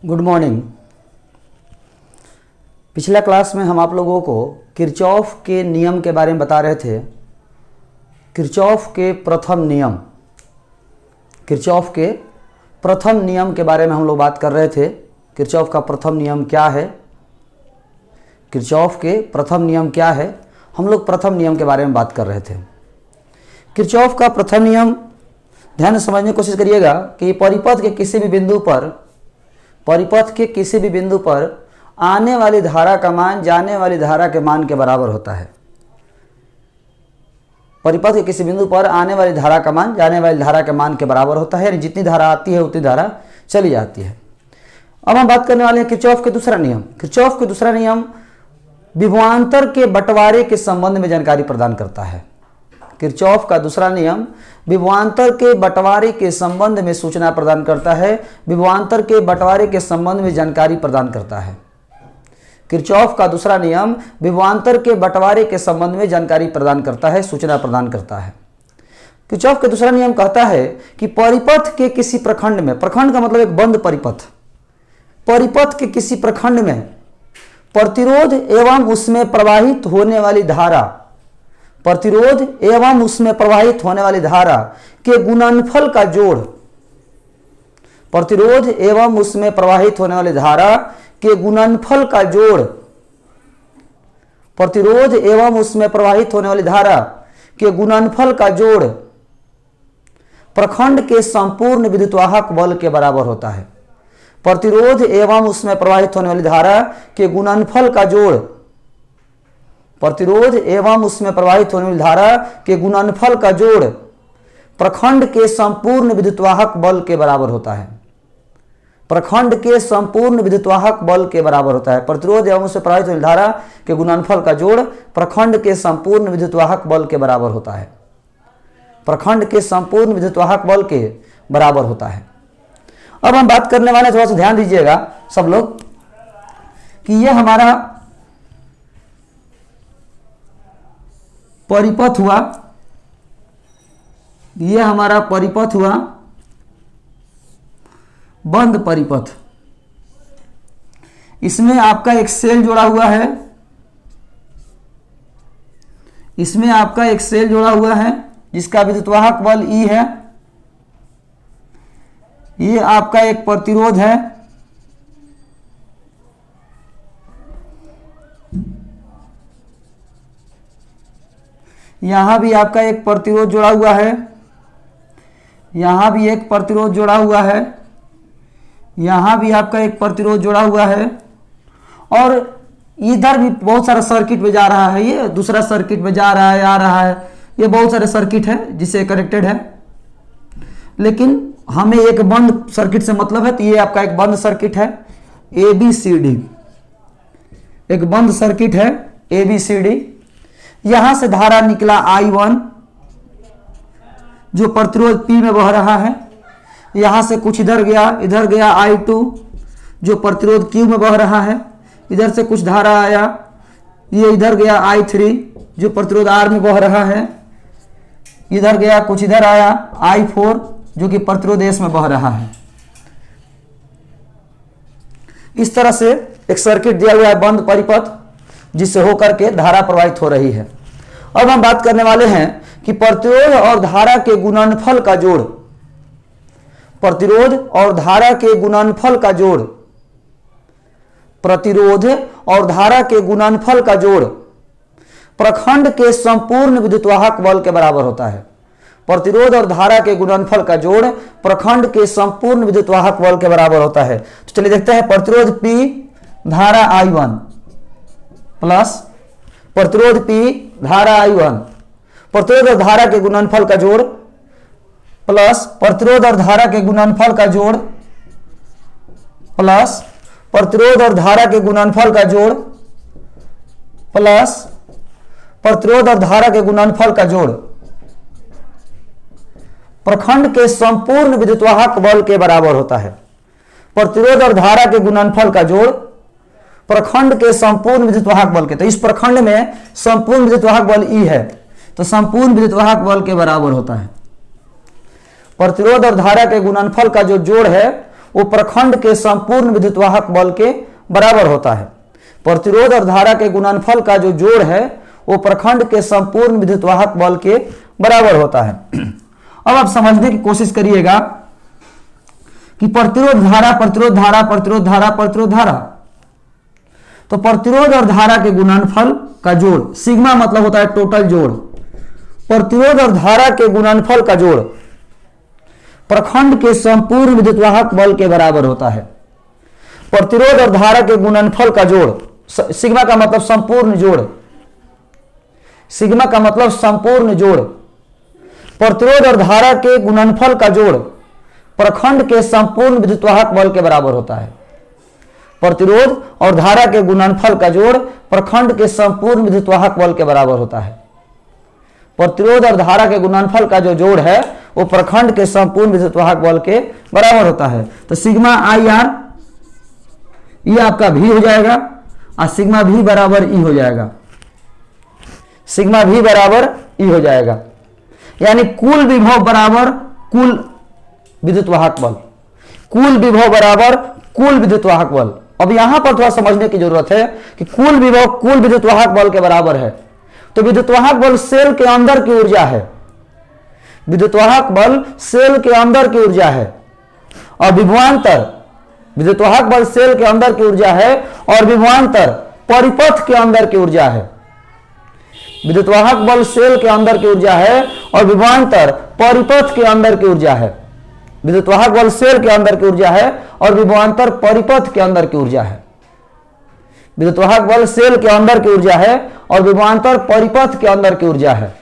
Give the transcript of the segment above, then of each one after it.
Good morning. पिछला class में हम आप लोगों को किरचॉफ के नियम के बारे में बता रहे थे। किरचॉफ के प्रथम नियम, किरचॉफ के प्रथम नियम के बारे में हम लोग बात कर रहे थे। किरचॉफ का प्रथम नियम क्या है, किरचॉफ के प्रथम नियम क्या है, हम लोग प्रथम नियम के बारे में बात कर रहे थे। किरचॉफ का प्रथम नियम ध्यान से समझने की कोशिश करिएगा कि परिपथ के किसी भी बिंदु पर, परिपथ के किसी भी बिंदु पर आने वाली धारा का मान जाने वाली धारा के मान के बराबर होता है। परिपथ के किसी बिंदु पर आने वाली धारा का मान जाने वाली धारा के मान के बराबर होता है, यानी जितनी धारा आती है उतनी धारा चली जाती है। अब हम बात करने वाले हैं किरचॉफ के दूसरा नियम। किरचॉफ के दूसरा नियम विभवांतर के बंटवारे के संबंध में जानकारी प्रदान करता है। किरचॉफ का दूसरा नियम विभवांतर के बंटवारे के संबंध में सूचना प्रदान करता है, विभवांतर के बंटवारे के संबंध में जानकारी प्रदान करता है। किरचॉफ का दूसरा नियम विभवांतर के बंटवारे के संबंध में जानकारी प्रदान करता है, सूचना प्रदान करता है। किरचॉफ का दूसरा नियम कहता है कि परिपथ के किसी प्रखंड में, प्रखंड का मतलब एक बंद परिपथ, परिपथ के किसी प्रखंड में प्रतिरोध एवं उसमें प्रवाहित होने वाली धारा, प्रतिरोध एवं उसमें प्रवाहित होने वाली धारा के गुणनफल का जोड़, प्रतिरोध एवं उसमें प्रवाहित होने वाली धारा के गुणनफल का जोड़, प्रतिरोध एवं उसमें प्रवाहित होने वाली धारा के गुणनफल का जोड़ प्रखंड के संपूर्ण विद्युतवाहक बल के बराबर होता है। प्रतिरोध एवं उसमें प्रवाहित होने वाली धारा के गुणनफल का जोड़, प्रतिरोध एवं उसमें प्रवाहित होने वाली धारा के गुणनफल का जोड़ प्रखंड के संपूर्ण विद्युतवाहक बल के बराबर होता है। प्रखंड के संपूर्ण विद्युतवाहक बल के बराबर होता है। प्रतिरोध एवं उसमें प्रवाहित होने वाली धारा के गुणनफल का जोड़ प्रखंड के संपूर्ण विद्युतवाहक बल के बराबर होता है। प्रखंड के संपूर्ण विद्युतवाहक बल के बराबर होता है। अब हम बात करने वाले, थोड़ा सा ध्यान दीजिएगा सब लोग, कि यह हमारा परिपथ हुआ, यह हमारा परिपथ हुआ बंद परिपथ। इसमें आपका एक सेल जोड़ा हुआ है, इसमें आपका एक सेल जोड़ा हुआ है जिसका विद्युतवाहक बल E है। ये आपका एक प्रतिरोध है, यहां भी आपका एक प्रतिरोध जोड़ा हुआ है, यहां भी एक प्रतिरोध जोड़ा हुआ है, यहां भी आपका एक प्रतिरोध जोड़ा हुआ है, और इधर भी बहुत सारा सर्किट में जा रहा है, ये दूसरा सर्किट में जा रहा है, आ रहा है, ये बहुत सारे सर्किट है जिससे कनेक्टेड है। लेकिन हमें एक बंद सर्किट से मतलब है, तो ये आपका एक बंद सर्किट है ABCD, एक बंद सर्किट है ABCD। यहां से धारा निकला I1 जो प्रतिरोध P में बह रहा है, यहां से कुछ इधर गया I2 जो प्रतिरोध Q में बह रहा है, इधर से कुछ धारा आया, ये इधर गया I3 जो प्रतिरोध R में बह रहा है, इधर गया कुछ इधर आया I4 जो कि प्रतिरोध S में बह रहा है। इस तरह से एक सर्किट दिया हुआ है बंद परिपथ जिससे होकर के धारा प्रवाहित हो रही है। अब हम बात करने वाले हैं कि प्रतिरोध और धारा के गुणनफल का जोड़, प्रतिरोध और धारा के गुणनफल का जोड़, प्रतिरोध और धारा के गुणनफल का जोड़ प्रखंड के संपूर्ण विद्युतवाहक बल के बराबर होता है। प्रतिरोध और धारा के गुणनफल का जोड़ प्रखंड के संपूर्ण विद्युतवाहक बल के बराबर होता है। तो चलिए देखते हैं, प्रतिरोध P धारा I1 प्लस प्रतिरोध P धारा I1, प्रतिरोध और धारा के गुणनफल का जोड़ प्लस प्रतिरोध और धारा के गुणनफल का जोड़ प्लस प्रतिरोध और धारा के गुणनफल का जोड़ प्लस प्रतिरोध और धारा के गुणनफल का जोड़ प्रखंड के संपूर्ण विद्युतवाहक बल के बराबर होता है। प्रतिरोध और धारा के गुणनफल का जोड़ प्रखंड के संपूर्ण विद्युतवाहक बल के, तो इस प्रखंड में संपूर्ण विद्युतवाहक बल E है, तो संपूर्ण विद्युतवाहक बल के बराबर होता है। प्रतिरोध और धारा के गुणनफल का जो जोड़ है वो प्रखंड के संपूर्ण विद्युतवाहक बल के बराबर होता है। प्रतिरोध और धारा के गुणनफल का जो जोड़ है वो प्रखंड के संपूर्ण विद्युतवाहक बल के बराबर होता है। अब आप समझने की कोशिश करिएगा कि प्रतिरोध धारा, प्रतिरोध धारा, प्रतिरोध धारा, प्रतिरोध धारा, तो प्रतिरोध और धारा के गुणनफल का जोड़, सिग्मा मतलब होता है टोटल जोड़, प्रतिरोध और धारा के गुणनफल का जोड़ प्रखंड के संपूर्ण विद्युतवाहक बल के बराबर होता है। प्रतिरोध और धारा के गुणनफल का जोड़, सिग्मा का मतलब संपूर्ण जोड़, सिग्मा का मतलब संपूर्ण जोड़, प्रतिरोध और धारा के गुणनफल का जोड़ प्रखंड के संपूर्ण विद्युतवाहक बल के बराबर होता है। प्रतिरोध और धारा के गुणनफल का जोड़ प्रखंड के संपूर्ण विद्युतवाहक बल के बराबर होता है। प्रतिरोध और धारा के गुणनफल का जो जोड़ है वो प्रखंड के संपूर्ण विद्युतवाहक बल के बराबर होता है। तो सिग्मा आई आर ये आपका भी हो जाएगा और सिग्मा भी बराबर ई हो जाएगा, सिग्मा भी बराबर ई हो जाएगा, यानी कुल विभव बराबर कुल विद्युतवाहक बल, कुल विभव बराबर कुल विद्युतवाहक बल। अब यहां पर थोड़ा समझने की जरूरत है कि कुल विभव कुल विद्युतवाहक बल के बराबर है, तो विद्युतवाहक बल सेल के अंदर की ऊर्जा है, विद्युतवाहक बल सेल के अंदर की ऊर्जा है, और विभवांतर, विद्युतवाहक बल सेल के अंदर की ऊर्जा है और विभवांतर परिपथ के अंदर की ऊर्जा है। विद्युतवाहक बल सेल के अंदर की ऊर्जा है और विभवांतर परिपथ के अंदर की ऊर्जा है। विद्युतवाहक बल सेल के अंदर की ऊर्जा है और विभवांतर परिपथ के अंदर की ऊर्जा है। विद्युतवाहक बल सेल के अंदर की ऊर्जा है और विभवांतर परिपथ के अंदर की ऊर्जा है।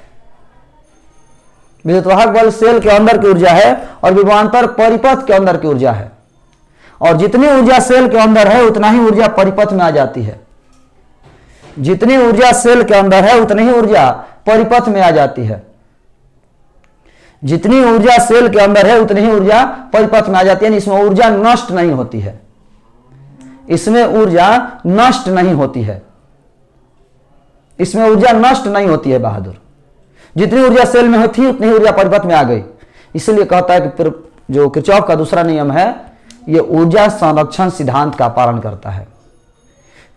विद्युतवाहक बल सेल के अंदर की ऊर्जा है और विभवांतर परिपथ के अंदर की ऊर्जा है, और जितनी ऊर्जा सेल के अंदर है उतना ही ऊर्जा परिपथ में आ जाती है। जितनी ऊर्जा सेल के अंदर है उतनी ही ऊर्जा परिपथ में आ जाती है। जितनी ऊर्जा सेल के अंदर है उतनी ही ऊर्जा परिपथ में आ जाती है, इसमें ऊर्जा नष्ट नहीं होती है, इसमें ऊर्जा नष्ट नहीं होती है, इसमें ऊर्जा नष्ट नहीं होती है बहादुर। जितनी ऊर्जा सेल में होती उतनी ऊर्जा परिपथ में आ गई। इसलिए कहता है कि जो किरचॉफ का दूसरा नियम है यह ऊर्जा संरक्षण सिद्धांत का पालन करता है।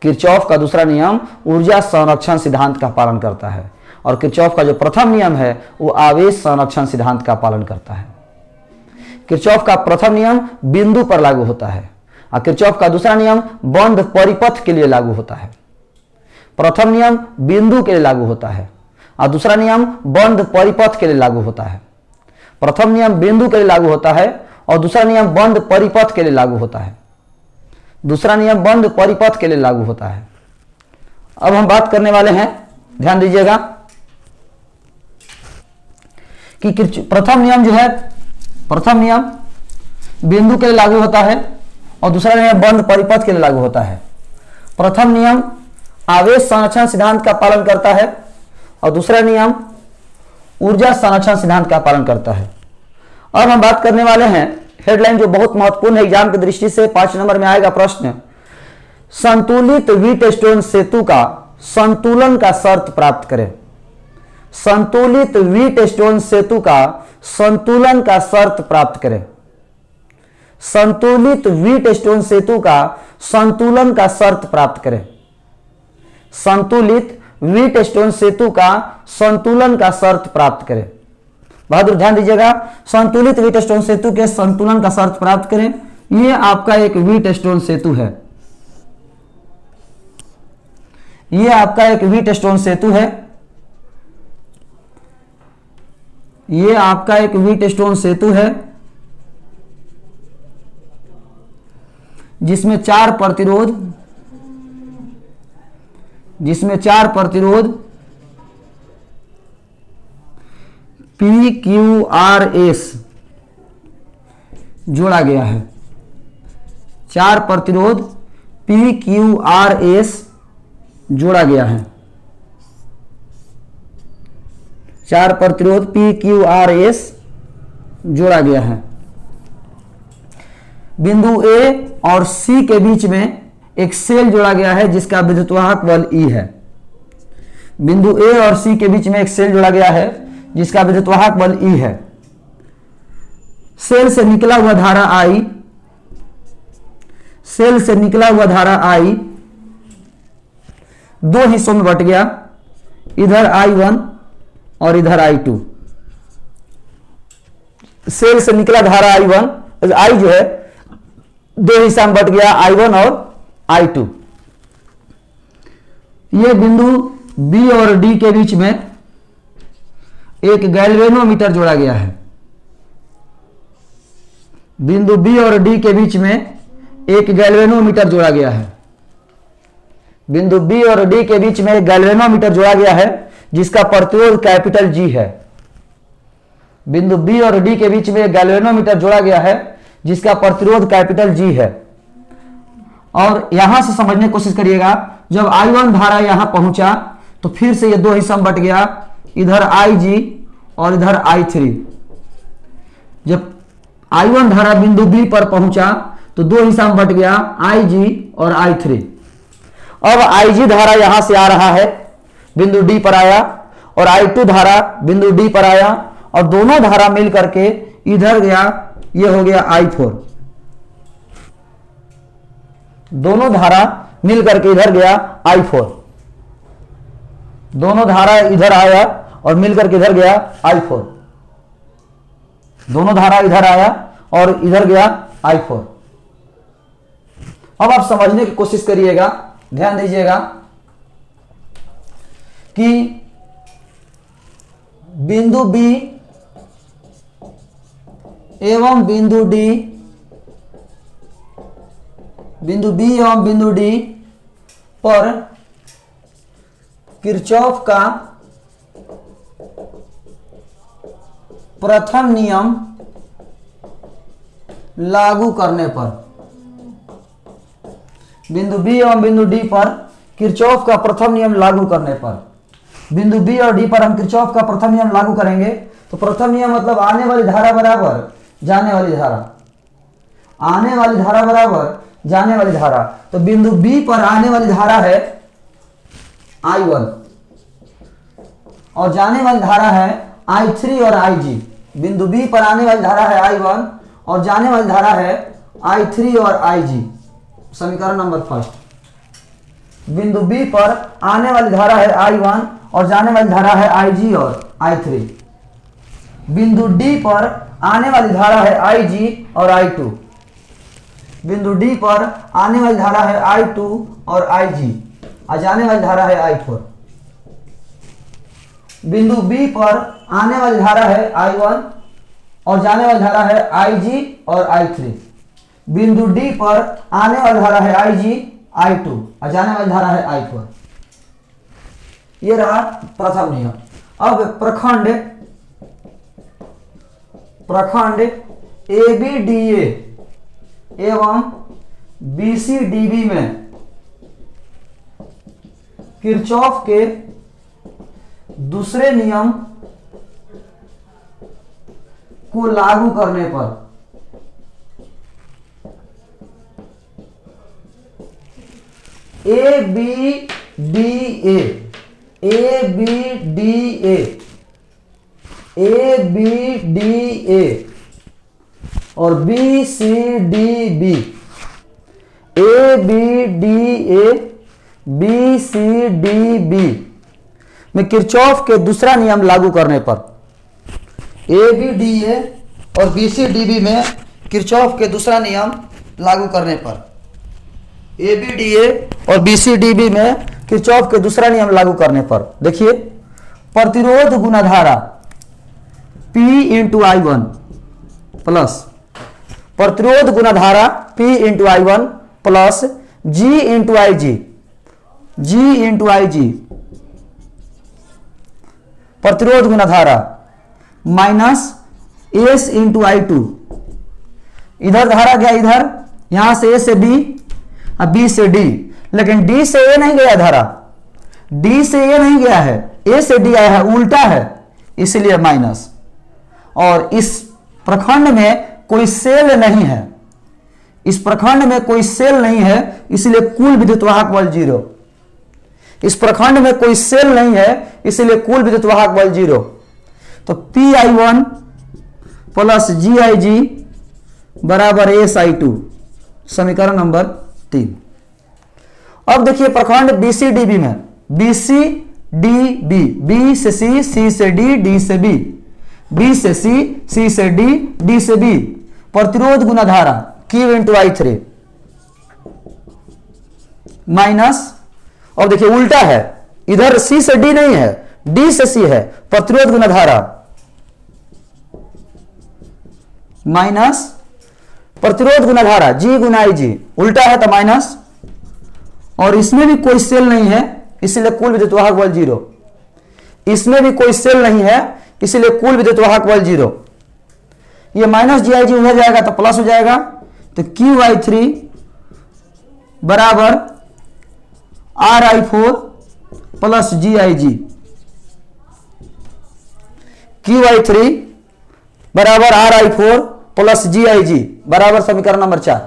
किरचॉफ का दूसरा नियम ऊर्जा संरक्षण सिद्धांत का पालन करता है, और किरचॉफ का जो प्रथम नियम है वो आवेश संरक्षण सिद्धांत का पालन करता है। किरचॉफ का प्रथम नियम बिंदु पर लागू होता है और किरचॉफ का दूसरा नियम बंद परिपथ के लिए लागू होता है। प्रथम नियम बिंदु के लिए लागू होता है और दूसरा नियम बंद परिपथ के लिए लागू होता है। प्रथम नियम बिंदु के लिए लागू होता है और दूसरा नियम बंद परिपथ के लिए लागू होता है। दूसरा नियम बंद परिपथ के लिए लागू होता है। अब हम बात करने वाले हैं, ध्यान दीजिएगा, कि प्रथम नियम जो है, प्रथम नियम बिंदु के लिए लागू होता है और दूसरा नियम बंद परिपथ के लिए लागू होता है। प्रथम नियम आवेश संरक्षण सिद्धांत का पालन करता है और दूसरा नियम ऊर्जा संरक्षण सिद्धांत का पालन करता है। अब हम बात करने वाले हैं हेडलाइन जो बहुत महत्वपूर्ण है एग्जाम की दृष्टि से, 5 नंबर में आएगा प्रश्न, संतुलित व्हीटस्टोन सेतु का संतुलन का शर्त प्राप्त करें। संतुलित व्हीटस्टोन सेतु का संतुलन का शर्त प्राप्त करें। संतुलित व्हीटस्टोन सेतु का संतुलन का शर्त प्राप्त करें। संतुलित व्हीटस्टोन सेतु का संतुलन का शर्त प्राप्त करें। बहादुर ध्यान दीजिएगा, संतुलित व्हीटस्टोन सेतु के संतुलन का शर्त प्राप्त करें। यह आपका एक व्हीटस्टोन सेतु है, यह आपका एक व्हीटस्टोन सेतु है, यह आपका एक व्हीटस्टोन सेतु है जिसमें 4 प्रतिरोध, PQRS जोड़ा गया है। 4 प्रतिरोध PQRS जोड़ा गया है। 4 प्रतिरोध PQRS जोड़ा गया है। बिंदु A और C के बीच में एक सेल जोड़ा गया है जिसका विद्युतवाहक बल E है। बिंदु A और C के बीच में एक सेल जोड़ा गया है जिसका विद्युतवाहक बल E है। सेल से निकला हुआ धारा I सेल से निकला हुआ धारा I दो हिस्सों में बट गया, इधर I1 और इधर I2। सेल से निकला धारा I1 I जो है दो हिस्सा में बट गया, I1 और I2। ये बिंदु B और D के बीच में एक गैल्वेनोमीटर जोड़ा गया है। बिंदु B और D के बीच में एक गैल्वेनोमीटर जोड़ा गया है। बिंदु B और D के बीच में एक गैल्वेनोमीटर जोड़ा गया है जिसका प्रतिरोध कैपिटल G है। बिंदु B और D के बीच में एक गैल्वेनोमीटर जोड़ा गया है जिसका प्रतिरोध कैपिटल G है। और यहां से समझने की कोशिश करिएगा, जब I1 धारा यहां पहुंचा तो फिर से ये दो हिस्सा में बट गया, इधर IG और इधर I3। जब I1 धारा बिंदु B पर पहुंचा तो दो हिस्सा में बट गया, IG और I3। अब IG धारा यहां से आ रहा है, बिंदु D पर आया, और I2 धारा बिंदु D पर आया, और दोनों धारा मिल करके इधर गया, ये हो गया I4। दोनों धारा मिल करके इधर गया I4। दोनों धारा इधर आया और मिल करके इधर गया I4। दोनों धारा इधर आया और इधर गया I4। अब आप समझने की कोशिश करिएगा, ध्यान दीजिएगा कि बिंदु B एवं बिंदु D, बिंदु B एवं बिंदु D पर किरचॉफ का प्रथम नियम लागू करने पर, बिंदु B एवं बिंदु D पर किरचॉफ का प्रथम नियम लागू करने पर, बिंदु B और D पर हम किरचॉफ का प्रथम नियम लागू करेंगे तो प्रथम नियम मतलब आने वाली धारा बराबर जाने वाली धारा, आने वाली धारा बराबर जाने वाली धारा। तो बिंदु B पर आने वाली धारा है I1 और जाने वाली धारा है I3 और IG। बिंदु B पर आने वाली धारा है I1 और जाने वाली धारा है I3 और IG। समीकरण नंबर फर्स्ट। बिंदु B पर आने वाली धारा है I1 और जाने वाली धारा है IG और I3। बिंदु D पर आने वाली धारा है IG और I2। बिंदु D पर आने वाली धारा है I2 और IG और जाने वाली धारा है I4। बिंदु B पर आने वाली धारा है I1 और जाने वाली धारा है IG और I3। बिंदु D पर आने वाली धारा है IG, I2 और जाने वाली धारा है I4। ये रहा प्रथम नियम। अब प्रखंड ABDA एवं BCDB में किरचॉफ के दूसरे नियम को लागू करने पर ABDA और BCDB, BCDB में किरचॉफ के दूसरा नियम लागू करने पर, ABDA और BCDB में किरचॉफ के दूसरा नियम लागू करने पर, ABDA और BCDB में किरचॉफ के दूसरा नियम लागू करने पर देखिए, प्रतिरोध गुना धारा P इंटू I1 प्लस प्रतिरोध गुना धारा P into I1 plus G into IG, प्रतिरोध गुना धारा माइनस S इंटू I2। इधर धारा गया, इधर यहां से A से B और B से D, लेकिन D से A नहीं गया, धारा D से A नहीं गया है, A से D आया है, उल्टा है, इसलिए माइनस। और इस प्रखंड में कोई सेल नहीं है, इस प्रखंड में कोई सेल नहीं है, इसलिए कुल विद्युत वाहक बल 0। इस प्रखंड में कोई सेल नहीं है, इसलिए कुल विद्युत वाहक बल 0। तो PI1 प्लस GIG बराबर SI2। समीकरण नंबर 3। अब देखिए प्रखंड BCDB में, BCDB, B से C, C से D, D से B, B से C, C से D, D से B, प्रतिरोध गुना धारा Q इंटू I3 माइनस, और देखिए उल्टा है, इधर C से D नहीं है, D से C है, प्रतिरोध गुना धारा माइनस प्रतिरोध गुना धारा G गुना IG, उल्टा है तो माइनस, और इसमें भी कोई सेल नहीं है इसलिए कुल विद्युत वाहक बल 0, इसमें भी कोई सेल नहीं है इसलिए कुल विद्युत वाहक बल 0। ये माइनस GIG उधर जाएगा तो प्लस हो जाएगा, तो QI3 बराबर RI4 प्लस GIG, QI3 बराबर RI4 प्लस GIG बराबर समीकरण नंबर 4।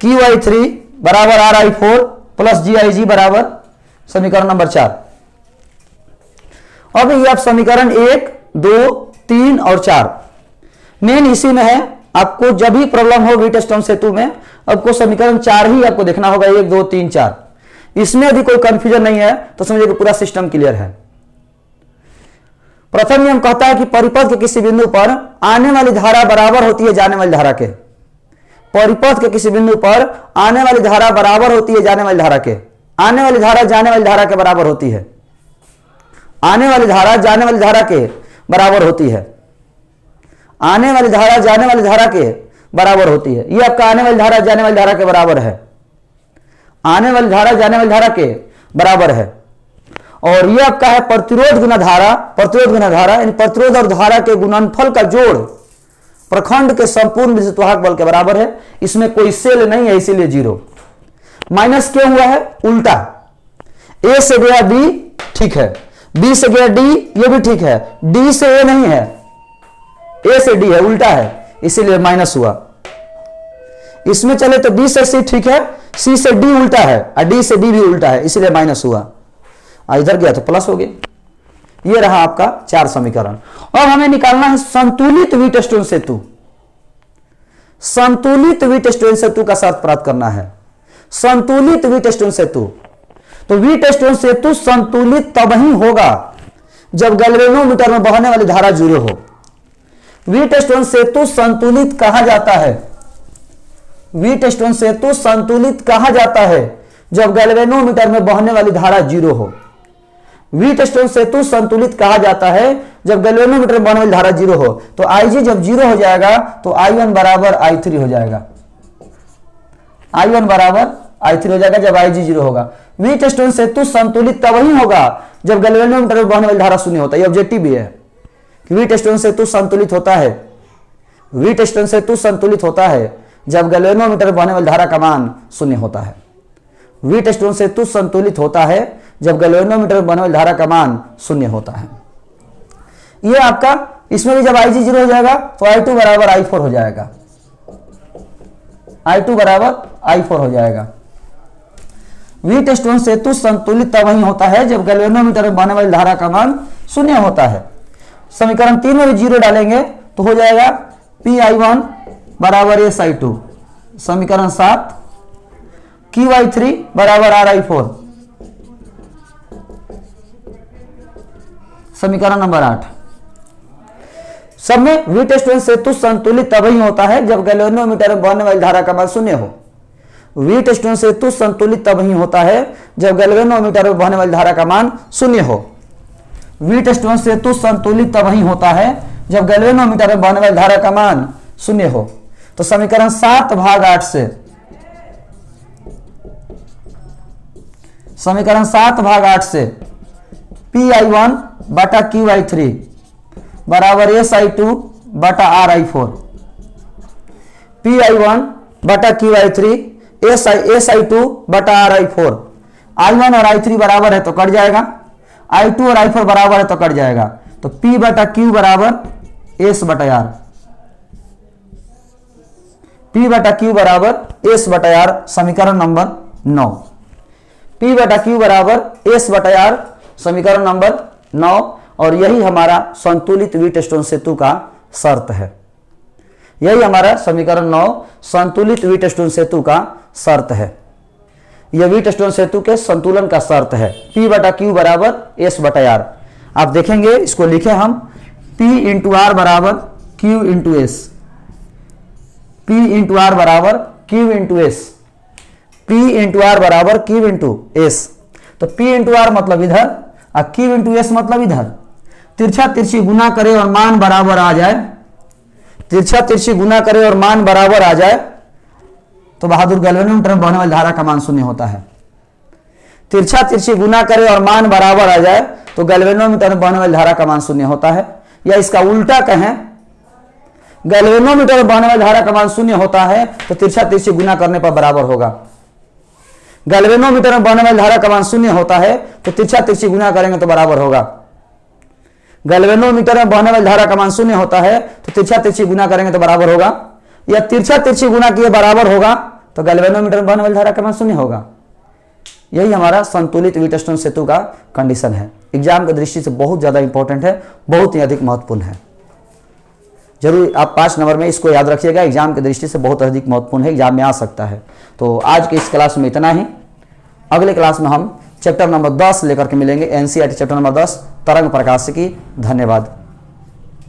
QI3 बराबर RI4 प्लस GIG बराबर समीकरण नंबर 4। अब ये आप समीकरण 1, 2, 3 और 4 मेन इसी में है। आपको जब भी प्रॉब्लम हो वीटस्टोन सेतु में, आपको समीकरण 4 ही आपको देखना होगा, 1, 2, 3, 4। इसमें यदि कोई कंफ्यूजन नहीं है तो समझिए कि पूरा सिस्टम क्लियर है। प्रथम नियम कहता है कि परिपथ के किसी बिंदु पर आने वाली धारा बराबर होती है जाने वाली धारा के। परिपथ के किसी बिंदु पर आने वाली धारा बराबर होती है जाने वाली धारा के। आने वाली धारा जाने वाली धारा के बराबर होती है। आने वाली धारा जाने वाली धारा के बराबर होती है। आने वाली धारा जाने वाली धारा के बराबर होती है। यह आपका आने वाली धारा जाने वाली धारा के बराबर है। आने वाली धारा जाने वाली धारा के बराबर है। और यह आपका है प्रतिरोध गुना धारा। प्रतिरोध गुना धारा यानी प्रतिरोध और धारा के गुणनफल का जोड़ प्रखंड के संपूर्ण विद्युत वाहक बल के बराबर है। इसमें कोई सेल नहीं है इसीलिए 0। माइनस क्यों हुआ है? उल्टा। ए से गया बी, ठीक है। बी से गया डी, ये भी ठीक है। डी से ए नहीं है, ए से डी है, उल्टा है, इसीलिए माइनस हुआ। इसमें चले तो बी से सी ठीक है, सी से डी उल्टा है और डी से डी भी उल्टा है, इसीलिए माइनस हुआ। इधर गया तो प्लस हो गया। ये रहा आपका 4 समीकरण। अब हमें निकालना है संतुलित व्हीटस्टोन सेतु। संतुलित व्हीटस्टोन सेतु का शर्त प्राप्त करना है। संतुलित व्हीटस्टोन सेतु, तो व्हीटस्टोन सेतु संतुलित तब ही होगा जब गैल्वेनोमीटर में बहने वाली धारा 0 हो। व्हीटस्टोन सेतु संतुलित कहा जाता है। व्हीटस्टोन सेतु संतुलित कहा जाता है जब गैल्वेनोमीटर में बहने वाली धारा 0 हो। व्हीटस्टोन सेतु संतुलित कहा जाता है जब गैल्वेनोमीटर में बहने वाली धारा 0 हो। तो IG जब 0 हो जाएगा तो I1 बराबर I3 हो जाएगा। I1 बराबर I3 हो जाएगा जब IG 0 होगा। व्हीटस्टोन सेतु संतुलित तब ही होगा जब गैल्वेनोमीटर में बहने वाली धारा 0 होता है। ये ऑब्जेक्टिव भी है कि व्हीटस्टोन सेतु संतुलित होता है। व्हीटस्टोन सेतु संतुलित होता है जब गैल्वेनोमीटर में बहने वाली धारा का मान 0 होता है। व्हीटस्टोन सेतु संतुलित होता है जब गैल्वेनोमीटर में बहने वाली धारा का मान 0 होता है। ये आपका, इसमें भी जब IG 0 हो जाएगा तो I2 बराबर I4 हो जाएगा। I2 बराबर I4 हो जाएगा। व्हीटस्टोन सेतु संतुलित तब ही होता है जब गैल्वेनोमीटर में बहने वाली धारा का मान 0 होता है। समीकरण 3 में भी 0 डालेंगे तो हो जाएगा PI1 बराबर SI2। समीकरण 7 QI3 बराबर RI4। समीकरण नंबर 8। सब में व्हीटस्टोन सेतु संतुलित तब ही होता है जब गैल्वेनोमीटर में बहने वाली धारा का मान 0 हो। व्हीटस्टोन सेतु संतुलित तब ही होता है जब गैल्वेनोमीटर में बहने वाली धारा का मान 0 हो। व्हीटस्टोन सेतु संतुलित तब ही होता है जब गैल्वेनोमीटर में बहने वाली धारा का मान 0 हो। तो समीकरण 7 भाग 8 से, समीकरण 7 भाग 8 से PI1 बटा QI3 बराबर SI2 बटा RI4। PI1 बटा QI3 SI2 बटा RI4। I1 और I3 बराबर है तो कट जाएगा, I2 और I4 बराबर है तो कट जाएगा। तो P बटा Q बराबर S बटा R। P बटा Q बराबर S बटा R, समीकरण नंबर 9। P बटा Q बराबर S बटा R, समीकरण नंबर 9। और यही हमारा संतुलित व्हीटस्टोन सेतु का शर्त है। यही हमारा समीकरण 9 संतुलित व्हीटस्टोन सेतु का शर्त है। यह व्हीटस्टोन सेतु के संतुलन का शर्त है। P बटा Q बराबर S बटा R। आप देखेंगे इसको लिखे हम P इंटू R बराबर Q into S, P into R बराबर Q into S, P into R बराबर Q इंटू एस। तो P इंटू R मतलब इधर और Q इंटू एस मतलब इधर। तिरछा तिरछी गुना करे और मान बराबर आ जाए, तिरछा तिरछी गुना करे और मान बराबर आ जाए तो बहादुर गैल्वेनोमीटर में बहने वाली धारा का मान शून्य होता है। तिरछा तिरछी गुना करे और मान बराबर आ जाए तो गैल्वेनोमीटर में बहने वाली धारा का मान शून्य होता है। या इसका उल्टा कहें, गैल्वेनोमीटर में बहने वाली धारा का मान शून्य होता है तो तिरछा तिरछी गुना करने पर बराबर होगा। गैल्वेनोमीटर में बहने वाली धारा का मान शून्य होता है तो तिरछा तिरछी गुना करेंगे तो बराबर होगा। गैल्वेनोमीटर में बहने वाली धारा का मान शून्य होता है तो तिरछा तिरछी गुना करेंगे तो बराबर होगा। या तिरछा तिरछी गुना किए बराबर होगा तो गैल्वेनोमीटर में बहने वाली धारा का मान शून्य होगा। यही हमारा संतुलित व्हीटस्टोन सेतु का कंडीशन है। एग्जाम की दृष्टि से बहुत ज्यादा इंपॉर्टेंट है, बहुत ही अधिक महत्वपूर्ण है। जरूर आप 5 नंबर में इसको याद रखिएगा, एग्जाम की दृष्टि से बहुत अधिक महत्वपूर्ण है, एग्जाम में आ सकता है। तो आज के इस क्लास में इतना ही। अगले क्लास में हम चैप्टर नंबर 10 लेकर के मिलेंगे, एनसीईआरटी चैप्टर नंबर 10 तरंग प्रकाशिकी। धन्यवाद।